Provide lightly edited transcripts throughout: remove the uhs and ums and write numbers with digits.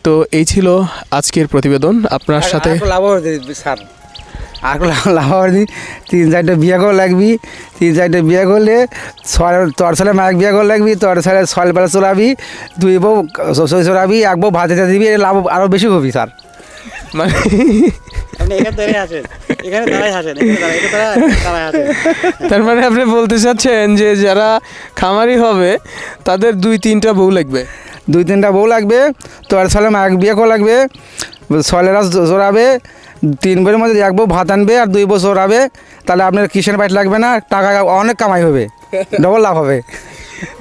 তো এই ছিল আজকের প্রতিবেদন আপনার সাথে। স্যার আর লাভাবাদি 3-4টে বিয়ে করে লাগবি, 3-4টে বিয়ে করলে তোর সালে মায়ের বিয়ে করে লাগবি, তোর সালে সলবেলা চড়াবি, 2 বউ সই চড়াবি, 1 বউ ভাত দিবি, লাভ আরও বেশি হবি স্যার। মানে তার মানে আপনি বলতে চাচ্ছেন যে যারা খামারি হবে তাদের 2-3টা বউ লাগবে? 2-3টা বউ লাগবে, তোর সালে মায়ের বিয়ে করে লাগবে, সলেরা চড়াবে, 3 বউয়ের মধ্যে 1 বউ ভাত আনবে আর 2 বউ চড়াবে, তাহলে আপনার কিষেন বাইট লাগবে না, টাকা অনেক কামাই হবে, ডবল লাভ হবে।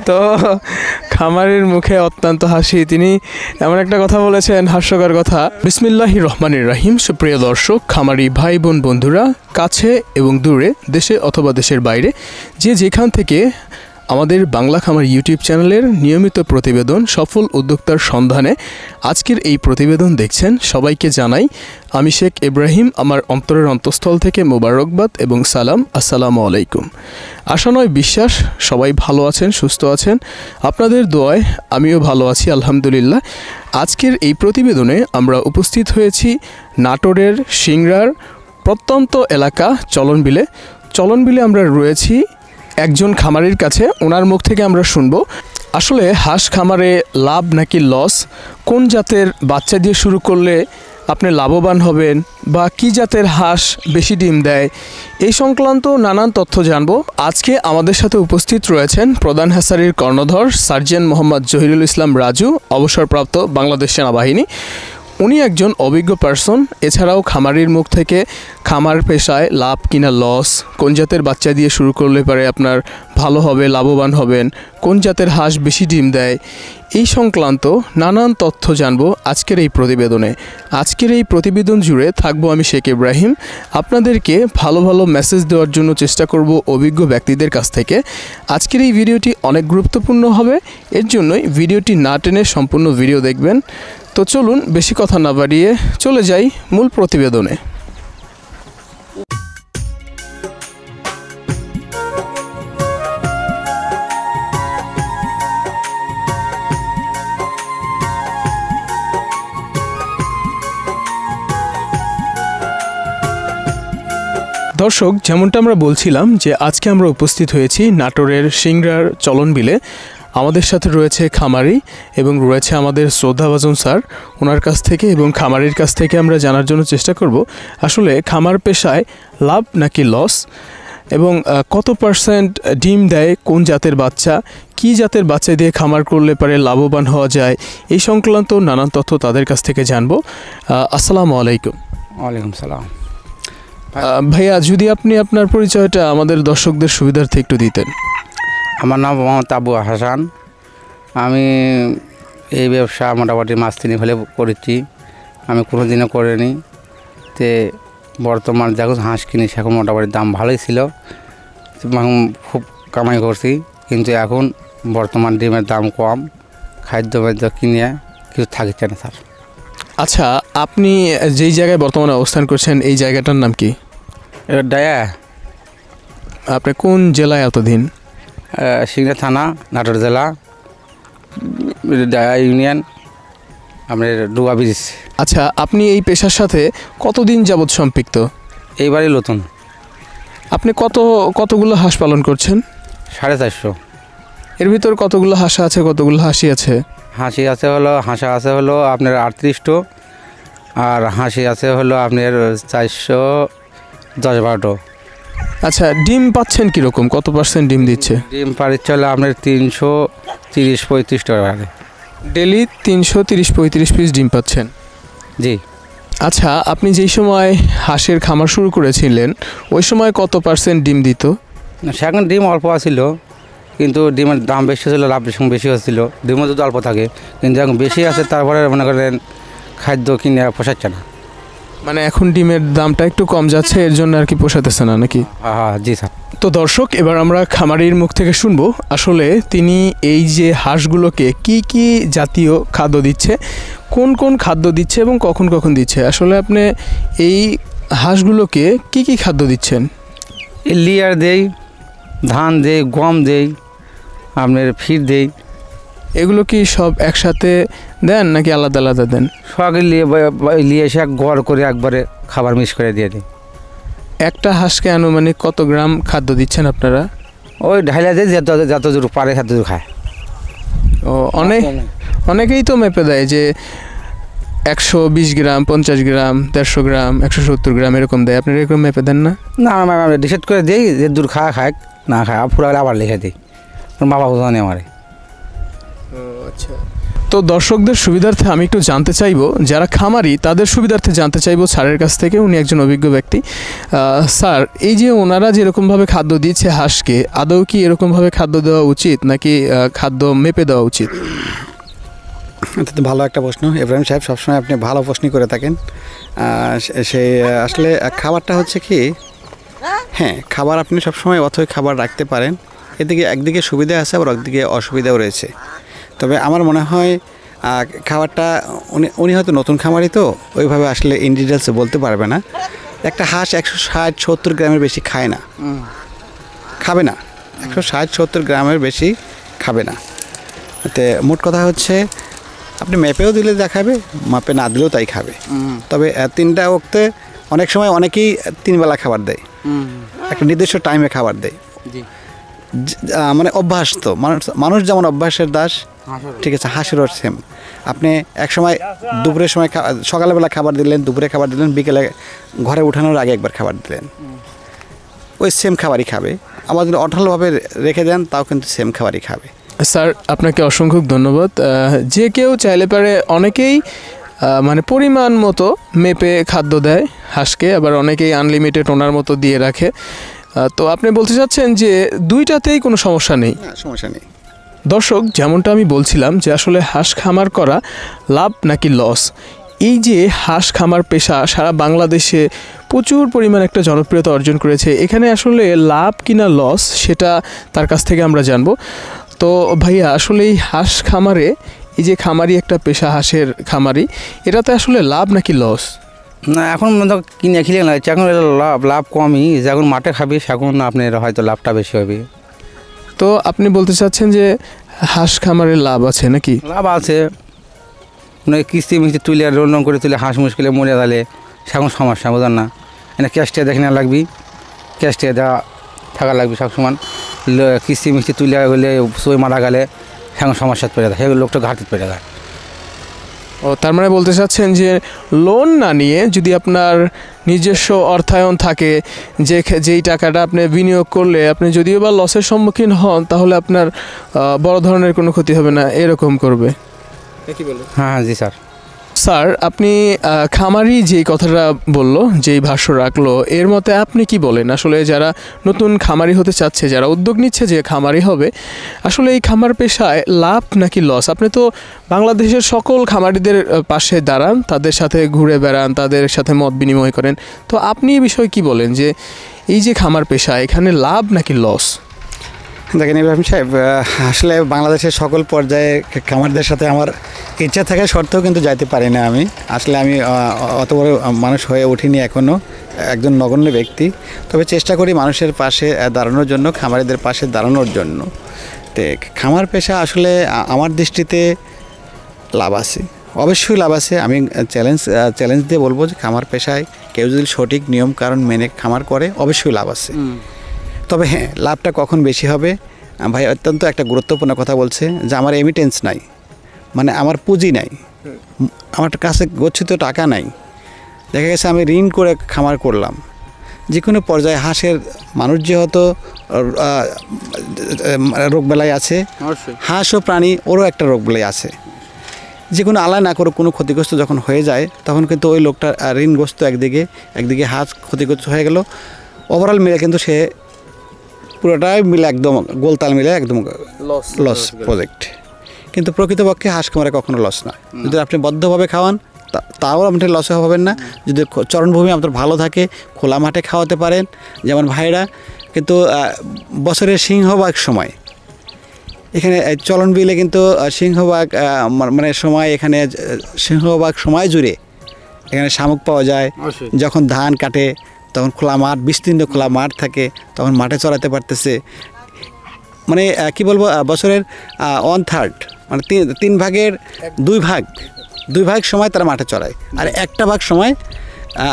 তো খামারের মুখে অত্যন্ত হাসি, তিনি এমন একটা কথা বলেছেন, হাস্যকর কথা। বিসমিল্লাহির রহমানির রহিম। সুপ্রিয় দর্শক, খামারি ভাই বোন বন্ধুরা, কাছে এবং দূরে, দেশে অথবা দেশের বাইরে, যে যেখান থেকে আমাদের বাংলা খামার ইউটিউব চ্যানেলের নিয়মিত প্রতিবেদন সফল উদ্যোক্তার সন্ধানে আজকের এই প্রতিবেদন দেখছেন, সবাইকে জানাই আমি শেখ ইব্রাহিম আমার অন্তরের অন্তঃস্থল থেকে মোবারকবাদ এবং সালাম। আসসালামু আলাইকুম। আশা নয় বিশ্বাস সবাই ভালো আছেন, সুস্থ আছেন, আপনাদের দোয়ায় আমিও ভালো আছি আলহামদুলিল্লাহ। আজকের এই প্রতিবেদনে আমরা উপস্থিত হয়েছি নাটোরের সিংড়ার প্রত্যন্ত এলাকা চলনবিলে আমরা রয়েছি একজন খামারির কাছে। ওনার মুখ থেকে আমরা শুনবো আসলে হাঁস খামারে লাভ নাকি লস, কোন জাতের বাচ্চা দিয়ে শুরু করলে আপনি লাভবান হবেন, বা কী জাতের হাঁস বেশি ডিম দেয়, এই সংক্রান্ত নানান তথ্য জানবো। আজকে আমাদের সাথে উপস্থিত রয়েছেন প্রধান হ্যাচারির কর্ণধর সার্জেন্ট মোহাম্মদ জহিরুল ইসলাম রাজু, অবসরপ্রাপ্ত বাংলাদেশ সেনাবাহিনী। উনি একজন অভিজ্ঞ পার্সন। এছাড়াও খামারির মুখ থেকে খামার পেশায় লাভ কিনা লস, কোন জাতের বাচ্চা দিয়ে শুরু করলে পারে আপনার ভালো হবে, লাভবান হবেন, কোন জাতের হাঁস বেশি ডিম দেয়, এই সংক্রান্ত নানান তথ্য জানবো আজকের এই প্রতিবেদনে। আজকের এই প্রতিবেদন জুড়ে থাকবো আমি শেখ ইব্রাহিম। আপনাদেরকে ভালো ভালো মেসেজ দেওয়ার জন্য চেষ্টা করব অভিজ্ঞ ব্যক্তিদের কাছ থেকে। আজকের এই ভিডিওটি অনেক গুরুত্বপূর্ণ হবে, এর জন্যই ভিডিওটি না টেনে সম্পূর্ণ ভিডিও দেখবেন। তো চলুন বেশি কথা না বাড়িয়ে চলে যাই মূল প্রতিবেদনে। দর্শক, যেমনটা আমরা বলছিলাম যে আজকে আমরা উপস্থিত হয়েছি নাটোরের সিংড়ার চলনবিলে। আমাদের সাথে রয়েছে খামারি এবং রয়েছে আমাদের শ্রদ্ধাভাজন স্যার। ওনার কাছ থেকে এবং খামারির কাছ থেকে আমরা জানার জন্য চেষ্টা করব আসলে খামার পেশায় লাভ নাকি লস, এবং কত পার্সেন্ট ডিম দেয় কোন জাতের বাচ্চা, কী জাতের বাচ্চা দিয়ে খামার করলে পারে লাভবান হওয়া যায়, এই সংক্রান্ত নানান তথ্য তাদের কাছ থেকে জানবো। আসসালামু আলাইকুম। ওয়ালাইকুম সালাম। ভাইয়া, যদি আপনি আপনার পরিচয়টা আমাদের দর্শকদের সুবিধার্থে একটু দিতেন। আমার নাম মোহাম্মদ আবু হাসান। আমি এই ব্যবসা মোটামুটি মাস 3 হলে করেছি, আমি কোনো দিনও করিনি। তে বর্তমান যখন হাঁস কিনি সেখন মোটামুটি দাম ভালোই ছিল, খুব কামাই করছি, কিন্তু এখন বর্তমান ডিমের দাম কম, খাদ্য কিনে কিছু থাকছে না স্যার। আচ্ছা, আপনি যেই জায়গায় বর্তমানে অবস্থান করছেন এই জায়গাটার নাম কি? ডায়া। আপনি কোন জেলায় এতদিন? সিংড়া থানা, নাটোর জেলা, ডায়া ইউনিয়ন, আপনার ডুবা ব্রিজ। আচ্ছা, আপনি এই পেশার সাথে কতদিন যাবৎ সম্পৃক্ত? এইবারই নতুন। আপনি কতগুলো হাঁস পালন করছেন? 450। এর ভিতর কতগুলো হাঁস আছে, কতগুলো হাঁসি আছে? হাঁসা আছে হলো আপনার 38টো, আর হাঁসি আছে হলো আপনার 410-12টো। আচ্ছা, ডিম পাচ্ছেন কীরকম, কত পার্সেন্ট ডিম দিচ্ছে? ডিম পাচ্ছে হলো আপনার 330-35 টাকা ডেলি 330-35 পিস ডিম পাচ্ছেন? জি। আচ্ছা, আপনি যেই সময় হাঁসের খামার শুরু করেছিলেন ওই সময় কত পার্সেন্ট ডিম দিত? সেখানে ডিম অল্প আছিল, কিন্তু ডিমের দাম বেশি ছিল, লাভ বেশি হচ্ছিল। ডিমও যদি অল্প থাকে, কিন্তু এখন বেশি আছে, তারপরে মনে করেন খাদ্য কিনে পোষাচ্ছে না। মানে এখন ডিমের দামটা একটু কম যাচ্ছে, এর জন্য আর কি পোষাতেছে না নাকি? হ্যাঁ, জি স্যার। তো দর্শক, এবার আমরা খামারির মুখ থেকে শুনবো আসলে তিনি এই যে হাঁসগুলোকে কি কি জাতীয় খাদ্য দিচ্ছে, কোন কোন খাদ্য দিচ্ছে এবং কখন কখন দিচ্ছে। আসলে আপনি এই হাঁসগুলোকে কি কি খাদ্য দিচ্ছেন? লিয়ার দেই, ধান দেই, গম দেই, আপনার ফিড দেই, এগুলো কি সব একসাথে দেন নাকি আলাদা আলাদা দেন? সব নিয়ে এসে গড় করে একবারে খাবার মিক্স করে দিয়ে দিই। একটা হাঁসকে আনুমানিক কত গ্রাম খাদ্য দিচ্ছেন আপনারা? ওই ঢাইলা দিয়ে যত দূর পারে তত দূর খায়। ও অনেকেই তো মেপে দেয় যে 120 গ্রাম, 50 গ্রাম, 150 গ্রাম, 170 গ্রাম এরকম দেয়। আপনারা এরকম মেপে দেন না? না আমরা ডিসাইড করে দিই যে দূর খায় না খায়, পুরো আবার লিখে দিই। বাবা জানে আমারে। আচ্ছা, তো দর্শকদের সুবিধার্থে আমি একটু জানতে চাইবো, যারা খামারি তাদের সুবিধার্থে জানতে চাইবো স্যারের কাছ থেকে। উনি একজন অভিজ্ঞ ব্যক্তি। স্যার, এই যে ওনারা যেরকমভাবে খাদ্য দিচ্ছে হাঁসকে, আদৌ কি এরকমভাবে খাদ্য দেওয়া উচিত নাকি খাদ্য মেপে দেওয়া উচিত? এটা তো ভালো একটা প্রশ্ন ইব্রাহিম সাহেব, সবসময় আপনি ভালো প্রশ্নই করে থাকেন। সেই আসলে খাবারটা হচ্ছে কি, হ্যাঁ খাবার আপনি সবসময় অথই খাবার রাখতে পারেন। এদিকে একদিকে সুবিধা আছে, আবার একদিকে অসুবিধাও রয়েছে। তবে আমার মনে হয় খাবারটা উনি হয়তো নতুন খামারি, তো ওইভাবে আসলে ইন ডিটেলসে বলতে পারবে না। একটা হাঁস 160-70 গ্রামের বেশি খায় না, খাবে না। 160-70 গ্রামের বেশি খাবে না। তো মোট কথা হচ্ছে আপনি ম্যাপেও দিলে দেখাবে, মাপে না দিলেও তাই খাবে। তবে 3টা ওক্তে অনেক সময় অনেকেই 3 বেলা খাবার দেয়, একটা নির্দিষ্ট টাইমে খাবার দেয়। মানে অভ্যাস, তো মানুষ যেমন অভ্যাসের দাস, ঠিক আছে, হাঁসেরও সেম। আপনি এক সময় দুপুরের সময় সকালবেলা খাবার দিলেন, দুপুরে খাবার দিলেন, বিকেলে ঘরে উঠানোর আগে একবার খাবার দিলেন, ওই সেম খাবারই খাবে। আবার যদি অঢালভাবে রেখে দেন তাও কিন্তু সেম খাবারই খাবে। স্যার, আপনাকে অসংখ্য ধন্যবাদ। যে কেউ চাইলে পারে, অনেকেই মানে পরিমাণ মতো মেপে খাদ্য দেয় হাঁসকে, আবার অনেকেই আনলিমিটেড ওনার মতো দিয়ে রাখে। তো আপনি বলতে চাচ্ছেন যে দুইটাতেই কোনো সমস্যা নেই? সমস্যা নেই। দর্শক, যেমনটা আমি বলছিলাম যে আসলে হাঁস খামার করা লাভ নাকি লস, এই যে হাঁস খামার পেশা সারা বাংলাদেশে প্রচুর পরিমাণ একটা জনপ্রিয়তা অর্জন করেছে। এখানে আসলে লাভ কিনা লস সেটা তার কাছ থেকে আমরা জানবো। তো ভাইয়া, আসলে এই হাঁস খামারে, এই যে খামারি একটা পেশা, হাঁসের খামারি, এটাতে আসলে লাভ নাকি লস? না, এখন কিনে খেলে না, এখন লাভ কমই। যখন মাঠে খাবি সেখন আপনার হয়তো লাভটা বেশি হবে। তো আপনি বলতে চাচ্ছেন যে হাঁস খামারে লাভ আছে নাকি? লাভ আছে, মানে কিস্তি মিস্তি তুলে লোন করে তুলে হাঁস মুশকিলে মরে গেলে সেখন সমস্যা, বোঝেন না? এনে ক্যাশটা দেখে নেওয়া লাগবি, ক্যাশটা দেওয়া থাকা লাগবে সবসময়। কিস্তি মিস্তি তুলে গেলে সই মারা গেলে সেখন সমস্যা পড়ে যায়, সেগুলো লোকটা ঘাটতি পড়ে যায়। ও, তার মানে বলতে চাচ্ছেন যে লোন না নিয়ে যদি আপনার নিজস্ব অর্থায়ন থাকে, যেই টাকাটা আপনি বিনিয়োগ করলে আপনি যদিও বা লসের সম্মুখীন হন, তাহলে আপনার বড় ধরনের কোনো ক্ষতি হবে না, এরকম করবে। হ্যাঁ জি স্যার। স্যার, আপনি খামারি যেই কথাটা বললো, যেই ভাষ্য রাখলো, এর মতে আপনি কি বলেন? আসলে যারা নতুন খামারি হতে চাচ্ছে, যারা উদ্যোগ নিচ্ছে যে খামারি হবে, আসলে এই খামার পেশায় লাভ নাকি লস? আপনি তো বাংলাদেশের সকল খামারিদের পাশে দাঁড়ান, তাদের সাথে ঘুরে বেড়ান, তাদের সাথে মত বিনিময় করেন। তো আপনি এই বিষয়ে কি বলেন যে এই যে খামার পেশা, এখানে লাভ নাকি লস? দেখেন ইব্রাহিম সাহেব, আসলে বাংলাদেশের সকল পর্যায়ে খামারদের সাথে আমার ইচ্ছা থাকা সত্ত্বেও কিন্তু যাইতে পারি না। আমি অত বড় মানুষ হয়ে উঠিনি এখনও, একজন নগণ্য ব্যক্তি। তবে চেষ্টা করি মানুষের পাশে দাঁড়ানোর জন্য, খামারিদের পাশে দাঁড়ানোর জন্য। তো খামার পেশা আসলে আমার দৃষ্টিতে লাভ আছে, অবশ্যই লাভ আছে। আমি চ্যালেঞ্জ দিয়ে বলবো যে খামার পেশায় কেউ যদি সঠিক নিয়ম কারণ মেনে খামার করে, অবশ্যই লাভ আছে। তবে হ্যাঁ, লাভটা কখন বেশি হবে? ভাই অত্যন্ত একটা গুরুত্বপূর্ণ কথা বলছে যে আমার এমিটেন্স নাই, মানে আমার পুঁজি নাই, আমার কাছে গচ্ছিত টাকা নাই। দেখা গেছে আমি ঋণ করে খামার করলাম। যে কোনো পর্যায়ে হাঁসের মানুষ যেহেতু রোগবেলায় আছে, হাঁস ও প্রাণী ওরও একটা রোগবেলায় আছে। যে কোনো আলাদা না করে কোনো ক্ষতিগ্রস্ত যখন হয়ে যায়, তখন কিন্তু ওই লোকটা ঋণগ্রস্ত একদিকে হাঁস ক্ষতিগ্রস্ত হয়ে গেল, ওভারঅল মিলে কিন্তু সে পুরোটাই মিলে একদম গোলতাল মিলে একদম লস প্রজেক্ট। কিন্তু প্রকৃতপক্ষে হাঁস খামারে কখনো লস না। যদি আপনি বদ্ধভাবে খাওয়ান তাও আপনি লসে হবেন না। যদি চরণভূমি আপনার ভালো থাকে, খোলা মাঠে খাওয়াতে পারেন, যেমন ভাইরা কিন্তু বছরের সিংহভাগ সময় এখানে চলন বিলে কিন্তু সিংহভাগ মানে সময়, এখানে সিংহভাগ সময় জুড়ে এখানে শামুক পাওয়া যায়। যখন ধান কাটে তখন খোলা মাঠ, বিস্তীর্ণ খোলা মাঠ থাকে, তখন মাঠে চড়াতে পারতেছে। মানে কি বলবো, বছরের 1/3 মানে তিন ভাগের দুই ভাগ সময় তারা মাঠে চড়ায়, আর একটা ভাগ সময়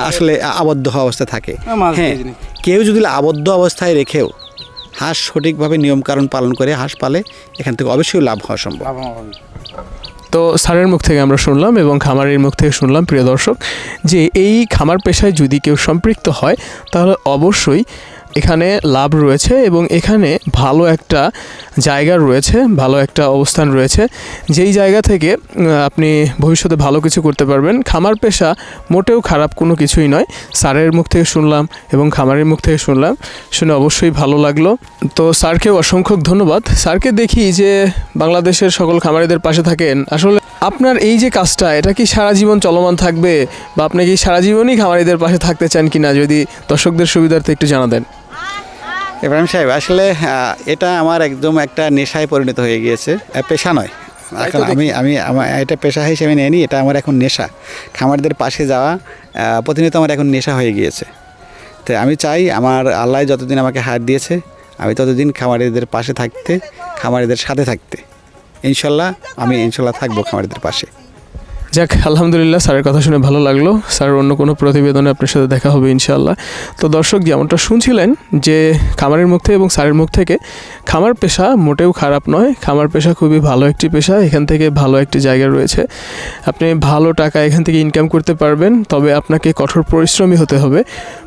আসলে আবদ্ধ হওয়া অবস্থায় থাকে। হ্যাঁ, কেউ যদি আবদ্ধ অবস্থায় রেখেও হাঁস সঠিকভাবে নিয়মকানুন পালন করে হাঁস পালে এখান থেকে অবশ্যই লাভ হওয়া সম্ভব। তো স্যারের মুখ থেকে আমরা শুনলাম এবং খামারের মুখ থেকে শুনলাম প্রিয় দর্শক, যে এই খামার পেশায় যদি কেউ সম্পৃক্ত হয় তাহলে অবশ্যই এখানে লাভ রয়েছে এবং এখানে ভালো একটা জায়গা রয়েছে, ভালো একটা অবস্থান রয়েছে, যেই জায়গা থেকে আপনি ভবিষ্যতে ভালো কিছু করতে পারবেন। খামার পেশা মোটেও খারাপ কোনো কিছুই নয়। স্যারের মুখ থেকে শুনলাম এবং খামারের মুখ থেকে শুনলাম, শুনে অবশ্যই ভালো লাগলো। তো স্যারকেও অসংখ্য ধন্যবাদ। স্যারকে দেখি যে বাংলাদেশের সকল খামারিদের পাশে থাকেন। আসলে আপনার এই যে কাজটা, এটা কি সারা জীবন চলমান থাকবে বা আপনি কি সারা জীবনই খামারিদের পাশে থাকতে চান কিনা, যদি দর্শকদের সুবিধার্থে একটু জানা দেন। ইব্রাহিম সাহেব, আসলে এটা আমার একদম একটা নেশায় পরিণত হয়ে গিয়েছে, পেশা নয়। এখন আমার এটা পেশা হিসেবে নিয়ে নিই, এটা আমার এখন নেশা। খামারদের পাশে যাওয়া প্রতিনিয়ত আমার এখন নেশা হয়ে গিয়েছে। তো আমি চাই আমার আল্লাহ যতদিন আমাকে হাত দিয়েছে আমি ততদিন খামারিদের পাশে থাকতে, খামারিদের সাথে থাকতে। ইনশাল্লাহ থাকবো খামারিদের পাশে। যাক, আলহামদুলিল্লাহ, স্যারের কথা শুনে ভালো লাগলো। স্যার অন্য কোনো প্রতিবেদনে আপনার সাথে দেখা হবে ইনশাআল্লাহ। তো দর্শক, যেমনটা শুনছিলেন যে খামারের মুখ থেকে এবং স্যারের মুখ থেকে, খামার পেশা মোটেও খারাপ নয়, খামার পেশা খুবই ভালো একটি পেশা। এখান থেকে ভালো একটি জায়গা রয়েছে, আপনি ভালো টাকা এখান থেকে ইনকাম করতে পারবেন। তবে আপনাকে কঠোর পরিশ্রমী হতে হবে।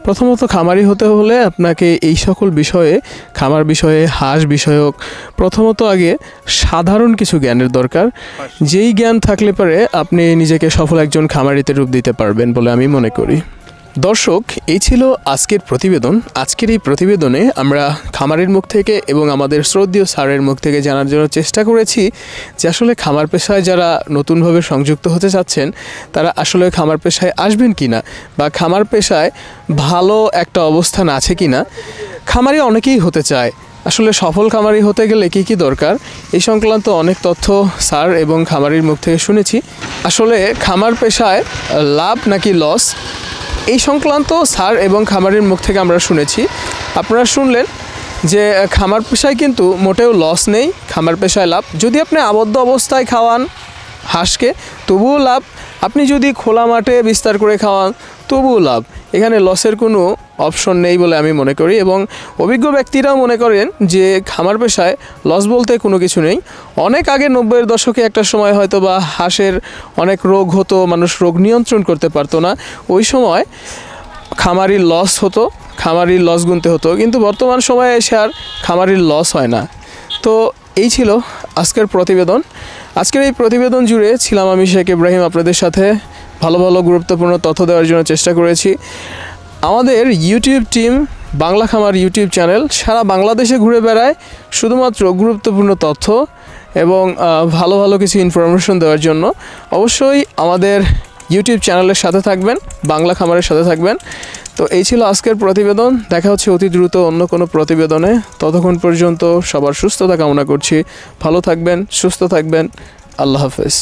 প্রথমত খামারি হতে হলে আপনাকে এই সকল বিষয়ে, খামার বিষয়ে, হাঁস বিষয়ক, প্রথমত আগে সাধারণ কিছু জ্ঞানের দরকার। যেই জ্ঞান থাকলে পরে আপনি নিজেকে সফল একজন খামারিতে রূপ দিতে পারবেন বলে আমি মনে করি। দর্শক, এই ছিল আজকের প্রতিবেদন। আজকের এই প্রতিবেদনে আমরা খামারের মুখ থেকে এবং আমাদের শ্রদ্ধেয় স্যারের মুখ থেকে জানার জন্য চেষ্টা করেছি যে আসলে খামার পেশায় যারা নতুনভাবে সংযুক্ত হতে চাচ্ছেন তারা আসলে খামার পেশায় আসবেন কিনা, বা খামার পেশায় ভালো একটা অবস্থান আছে কিনা। খামারি অনেকেই হতে চায়, আসলে সফল খামারি হতে গেলে কী কী দরকার এই সংক্রান্ত অনেক তথ্য স্যার এবং খামারির মুখ থেকে শুনেছি। আসলে খামার পেশায় লাভ নাকি লস এই সংক্রান্ত স্যার এবং খামারির মুখ থেকে আমরা শুনেছি। আপনারা শুনলেন যে খামার পেশায় কিন্তু মোটেও লস নেই, খামার পেশায় লাভ। যদি আপনি আবদ্ধ অবস্থায় খাওয়ান হাঁসকে তবুও লাভ, আপনি যদি খোলা মাঠে বিস্তার করে খাওয়ান তবুও লাভ। এখানে লসের কোনো অপশন নেই বলে আমি মনে করি, এবং অভিজ্ঞ ব্যক্তিরাও মনে করেন যে খামার পেশায় লস বলতে কোনো কিছু নেই। অনেক আগে 90-এর দশকে একটা সময় হয়তো বা হাঁসের অনেক রোগ হতো, মানুষ রোগ নিয়ন্ত্রণ করতে পারতো না, ওই সময় খামারির লস হতো, খামারির লস গুনতে হতো। কিন্তু বর্তমান সময়ে এসে আর খামারির লস হয় না। তো এই ছিল আজকের প্রতিবেদন। আজকের এই প্রতিবেদন জুড়ে ছিলাম আমি শেখ ইব্রাহিম, আপনাদের সাথে ভালো ভালো গুরুত্বপূর্ণ তথ্য দেওয়ার জন্য চেষ্টা করেছি। আমাদের ইউটিউব টিম, বাংলা খামার ইউটিউব চ্যানেল সারা বাংলাদেশে ঘুরে বেড়ায় শুধুমাত্র গুরুত্বপূর্ণ তথ্য এবং ভালো ভালো কিছু ইনফরমেশন দেওয়ার জন্য। অবশ্যই আমাদের ইউটিউব চ্যানেলের সাথে থাকবেন, বাংলা খামারের সাথে থাকবেন। তো এই ছিল আজকের প্রতিবেদন। দেখা হচ্ছে অতি দ্রুত অন্য কোনো প্রতিবেদনে। ততক্ষণ পর্যন্ত সবার সুস্থতা কামনা করছি। ভালো থাকবেন, সুস্থ থাকবেন। আল্লাহ হাফেজ।